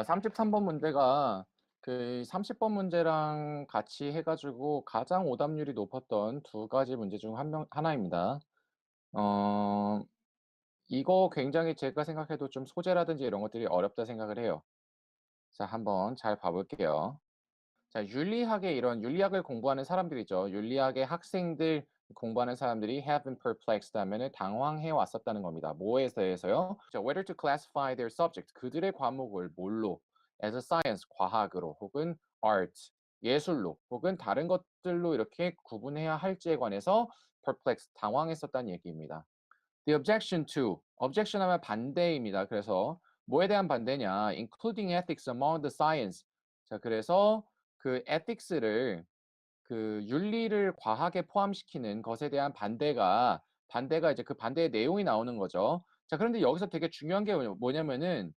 33번 문제가 그 30번 문제랑 같이 해가지고 가장 오답률이 높았던 두 가지 문제 중 하나입니다. 어, 이거 굉장히 제가 생각해도 좀 소재라든지 이런 것들이 어렵다 생각을 해요. 자, 한번 잘 봐볼게요. 자, 윤리학을 공부하는 사람들이죠. 윤리학의 학생들 공부하는 사람들이 have been perplexed 하면은 당황해 왔었다는 겁니다. 뭐에 대해서요? 자, whether to classify their subject, 그들의 과목을 뭘로? as a science, 과학으로, 혹은 art, 예술로, 혹은 다른 것들로 이렇게 구분해야 할지에 관해서 perplexed, 당황했었다는 얘기입니다. The objection to, objection 하면 반대입니다. 그래서 뭐에 대한 반대냐? including ethics among the science. 자, 그래서 그 ethics를 그 윤리를 과학에 포함시키는 것에 대한 반대가 이제 그 반대의 내용이 나오는 거죠. 자, 그런데 여기서 되게 중요한 게 뭐냐면은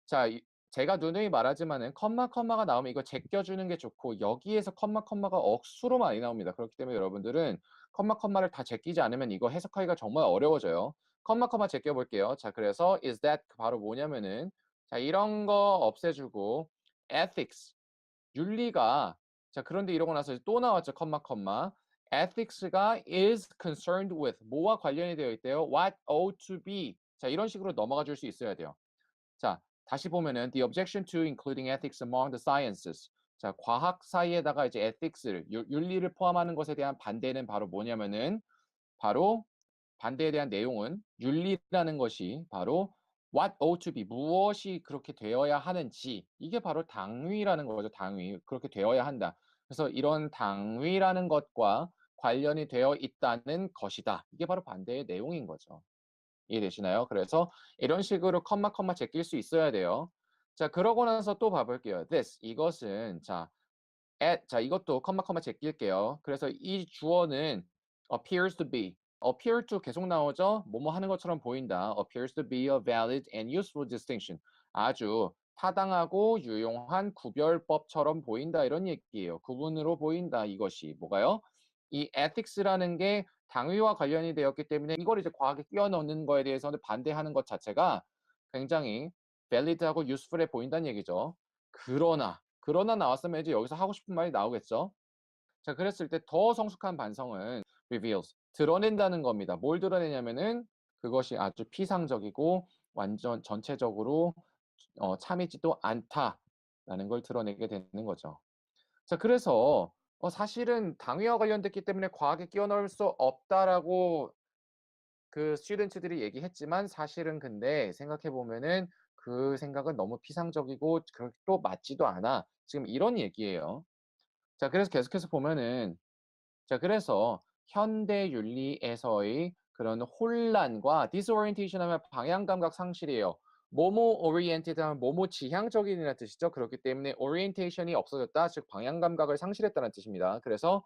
자, 제가 누누이 말하지만은 컴마가 나오면 이거 제껴주는 게 좋고 여기에서 컴마가 억수로 많이 나옵니다. 그렇기 때문에 여러분들은 컴마를 다 제끼지 않으면 이거 해석하기가 정말 어려워져요. 컴마 제껴 볼게요. 자, 그래서 is that 바로 뭐냐면은 자, 이런 거 없애주고 ethics 윤리가 자, 그런데 이러고 나서 또 나왔죠. ethics가 is concerned with 뭐와 관련이 되어 있대요. what ought to be. 자, 이런 식으로 넘어가 줄 수 있어야 돼요. 자, 다시 보면은 the objection to including ethics among the sciences. 자, 과학 사이에다가 이제 ethics를 윤리를 포함하는 것에 대한 반대는 바로 뭐냐면은 바로 반대에 대한 내용은 윤리라는 것이 바로 what ought to be 무엇이 그렇게 되어야 하는지 이게 바로 당위라는 거죠. 당위. 그렇게 되어야 한다. 그래서 이런 당위라는 것과 관련이 되어 있다는 것이다. 이게 바로 반대의 내용인 거죠. 이해되시나요? 그래서 이런 식으로 컴마 제낄 수 있어야 돼요. 자, 그러고 나서 또 봐볼게요. this 이것은 자, 이것도 컴마 제낄게요. 그래서 이 주어는 appears to be. appear to 계속 나오죠? 뭐뭐 하는 것처럼 보인다. appears to be a valid and useful distinction. 아주 타당하고 유용한 구별법처럼 보인다 이런 얘기예요. 구분으로 보인다 이것이 뭐가요? 이 ethics라는 게 당위와 관련이 되었기 때문에 이걸 이제 과학에 끼워 넣는 거에 대해서는 반대하는 것 자체가 굉장히 valid하고 useful해 보인다는 얘기죠. 그러나 나왔으면 이제 여기서 하고 싶은 말이 나오겠죠. 자, 그랬을 때 더 성숙한 반성은 reveals, 드러낸다는 겁니다. 뭘 드러내냐면은 그것이 아주 피상적이고 완전 전체적으로 참이지도 않다라는 걸 드러내게 되는 거죠. 자, 그래서 사실은 당위와 관련됐기 때문에 과학에 끼워 넣을 수 없다라고 그 스튜던트들이 얘기했지만 사실은 근데 생각해 보면은 그 생각은 너무 피상적이고 또 맞지도 않아. 지금 이런 얘기예요. 자, 그래서 계속해서 보면은 자, 그래서 현대 윤리에서의 그런 혼란과 disorientation 하면 방향 감각 상실이에요. 뭐뭐 oriented 하면 뭐뭐 지향적인이라는 뜻이죠. 그렇기 때문에 orientation이 없어졌다, 즉 방향 감각을 상실했다는 뜻입니다. 그래서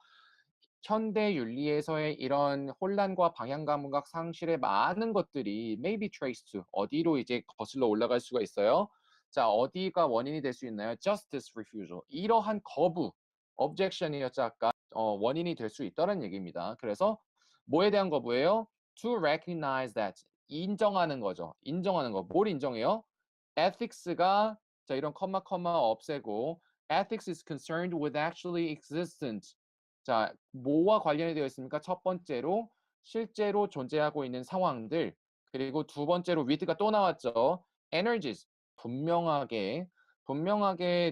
현대 윤리에서의 이런 혼란과 방향 감각 상실의 많은 것들이 may be traced to 어디로 이제 거슬러 올라갈 수가 있어요. 자, 어디가 원인이 될 수 있나요? justice refusal. 이러한 거부, objection이었죠 아까. 원인이 될 수 있다는 얘기입니다. 그래서 뭐에 대한 거부예요? To recognize that. 인정하는 거죠. 인정하는 거. 뭘 인정해요? ethics가 자, 이런 컴마 없애고 ethics is concerned with actually existent. 자, 뭐와 관련이 되어 있습니까? 첫 번째로 실제로 존재하고 있는 상황들, 그리고 두 번째로 with가 또 나왔죠. energies, 분명하게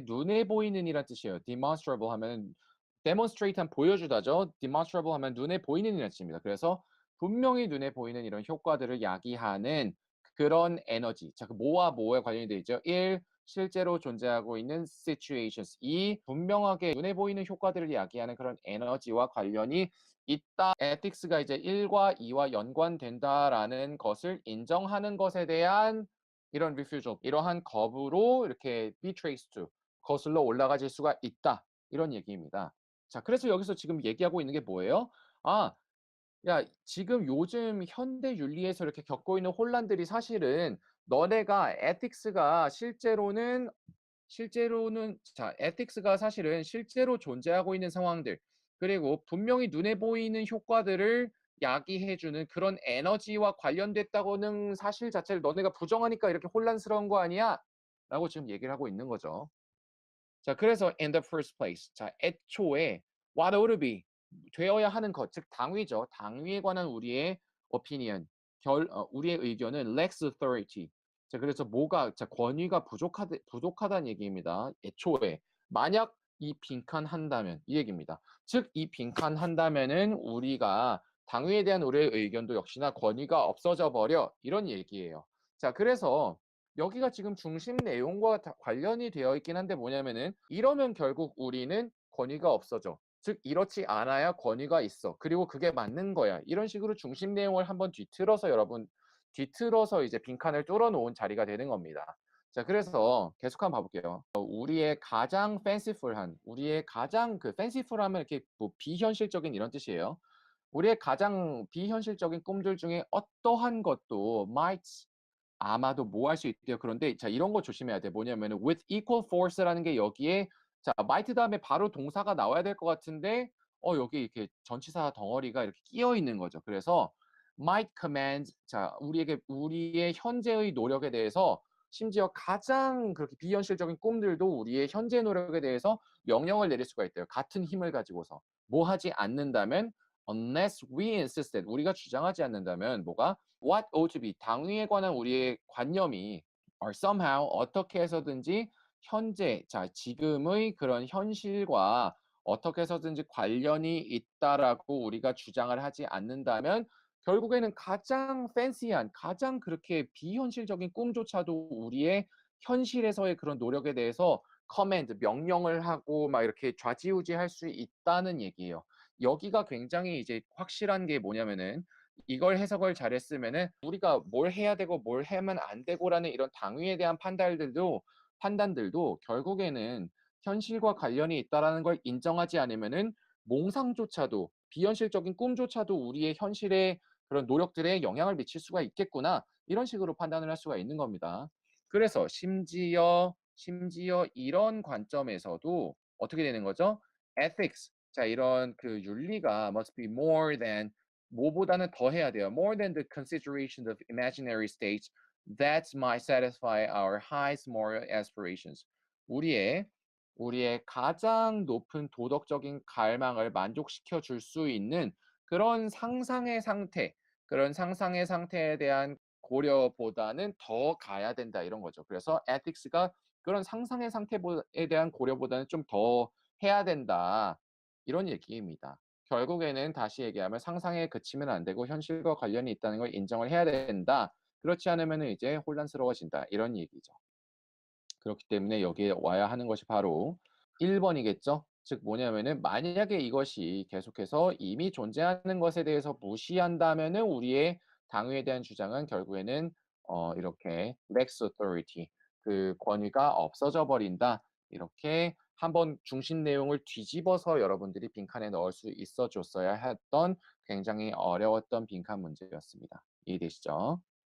눈에 보이는 이란 뜻이에요. demonstrable 하면 demonstrate 하면 보여주다죠. demonstrable 하면 눈에 보이는 이란 뜻입니다. 그래서 분명히 눈에 보이는 이런 효과들을 야기하는 그런 에너지. 자, 그 뭐와 관련이 되어 있죠? 1. 실제로 존재하고 있는 situations. 2. 분명하게 눈에 보이는 효과들을 야기하는 그런 에너지와 관련이 있다. ethics가 이제 1과 2와 연관된다라는 것을 인정하는 것에 대한 이런 refusal, 이러한 거부로 이렇게 be traced to, 거슬러 올라가질 수가 있다. 이런 얘기입니다. 자, 그래서 여기서 지금 얘기하고 있는 게 뭐예요? 아, 야, 지금 요즘 현대 윤리에서 이렇게 겪고 있는 혼란들이 사실은 너네가 ethics가 자, ethics가 사실은 실제로 존재하고 있는 상황들, 그리고 분명히 눈에 보이는 효과들을 야기해주는 그런 에너지와 관련됐다고는 사실 자체를 너네가 부정하니까 이렇게 혼란스러운 거 아니야? 라고 지금 얘기를 하고 있는 거죠. 자, 그래서 in the first place. 자, 애초에 what ought to be 되어야 하는 것, 즉 당위죠. 당위에 관한 우리의 opinion, 우리의 의견은 lacks authority. 자, 그래서 뭐가 자, 권위가 부족하다는 얘기입니다. 애초에 만약 이 빈칸한다면 이 얘기입니다. 즉 이 빈칸한다면은 우리가 당위에 대한 우리의 의견도 역시나 권위가 없어져 버려 이런 얘기예요. 자, 그래서 여기가 지금 중심 내용과 관련이 되어 있긴 한데 뭐냐면은 이러면 결국 우리는 권위가 없어져. 즉 이렇지 않아야 권위가 있어. 그리고 그게 맞는 거야. 이런 식으로 중심 내용을 한번 뒤틀어서 이제 빈칸을 뚫어 놓은 자리가 되는 겁니다. 자, 그래서 계속 한번 봐볼게요. 우리의 가장 fanciful하면 이렇게 뭐 비현실적인 이런 뜻이에요. 우리의 가장 비현실적인 꿈들 중에 어떠한 것도 아마도 뭐 할 수 있대요. 그런데 자, 이런 거 조심해야 돼. 뭐냐면은 with equal force라는 게 여기에 자, might 다음에 바로 동사가 나와야 될 것 같은데 여기 이렇게 전치사 덩어리가 이렇게 끼어 있는 거죠. 그래서 might command 자, 우리의 현재의 노력에 대해서 심지어 가장 그렇게 비현실적인 꿈들도 우리의 현재 노력에 대해서 명령을 내릴 수가 있대요. 같은 힘을 가지고서. 뭐 하지 않는다면 unless we insisted 우리가 주장하지 않는다면 뭐가 what ought to be 당위에 관한 우리의 관념이 are somehow 어떻게 해서든지 현재 자 지금의 그런 현실과 어떻게 해서든지 관련이 있다라고 우리가 주장을 하지 않는다면 결국에는 가장 팬시한 가장 그렇게 비현실적인 꿈조차도 우리의 현실에서의 그런 노력에 대해서 커맨드 명령을 하고 막 이렇게 좌지우지할 수 있다는 얘기예요. 여기가 굉장히 이제 확실한 게 뭐냐면은 이걸 해석을 잘했으면은 우리가 뭘 해야 되고 뭘 하면 안 되고라는 이런 당위에 대한 판단들도 결국에는 현실과 관련이 있다라는 걸 인정하지 않으면은 몽상조차도 비현실적인 꿈조차도 우리의 현실에 그런 노력들에 영향을 미칠 수가 있겠구나. 이런 식으로 판단을 할 수가 있는 겁니다. 그래서 심지어 이런 관점에서도 어떻게 되는 거죠? ethics. 자, 이런 그 윤리가 must be more than 뭐보다는 더 해야 돼요. More than the consideration of imaginary states that might satisfy our highest moral aspirations. 우리의 가장 높은 도덕적인 갈망을 만족시켜 줄 수 있는 그런 그런 상상의 상태에 대한 고려보다는 더 가야 된다 이런 거죠. 그래서 ethics가 그런 상상의 상태에 대한 고려보다는 좀 더 해야 된다. 이런 얘기입니다. 결국에는 다시 얘기하면 상상에 그치면 안 되고 현실과 관련이 있다는 걸 인정을 해야 된다. 그렇지 않으면 이제 혼란스러워진다. 이런 얘기죠. 그렇기 때문에 여기에 와야 하는 것이 바로 1번이겠죠. 즉 뭐냐면은 만약에 이것이 계속해서 이미 존재하는 것에 대해서 무시한다면은 우리의 당위에 대한 주장은 결국에는 이렇게 lex authority 그 권위가 없어져 버린다. 이렇게 한번 중심 내용을 뒤집어서 여러분들이 빈칸에 넣을 수 있어 줬어야 했던 굉장히 어려웠던 빈칸 문제였습니다. 이해되시죠?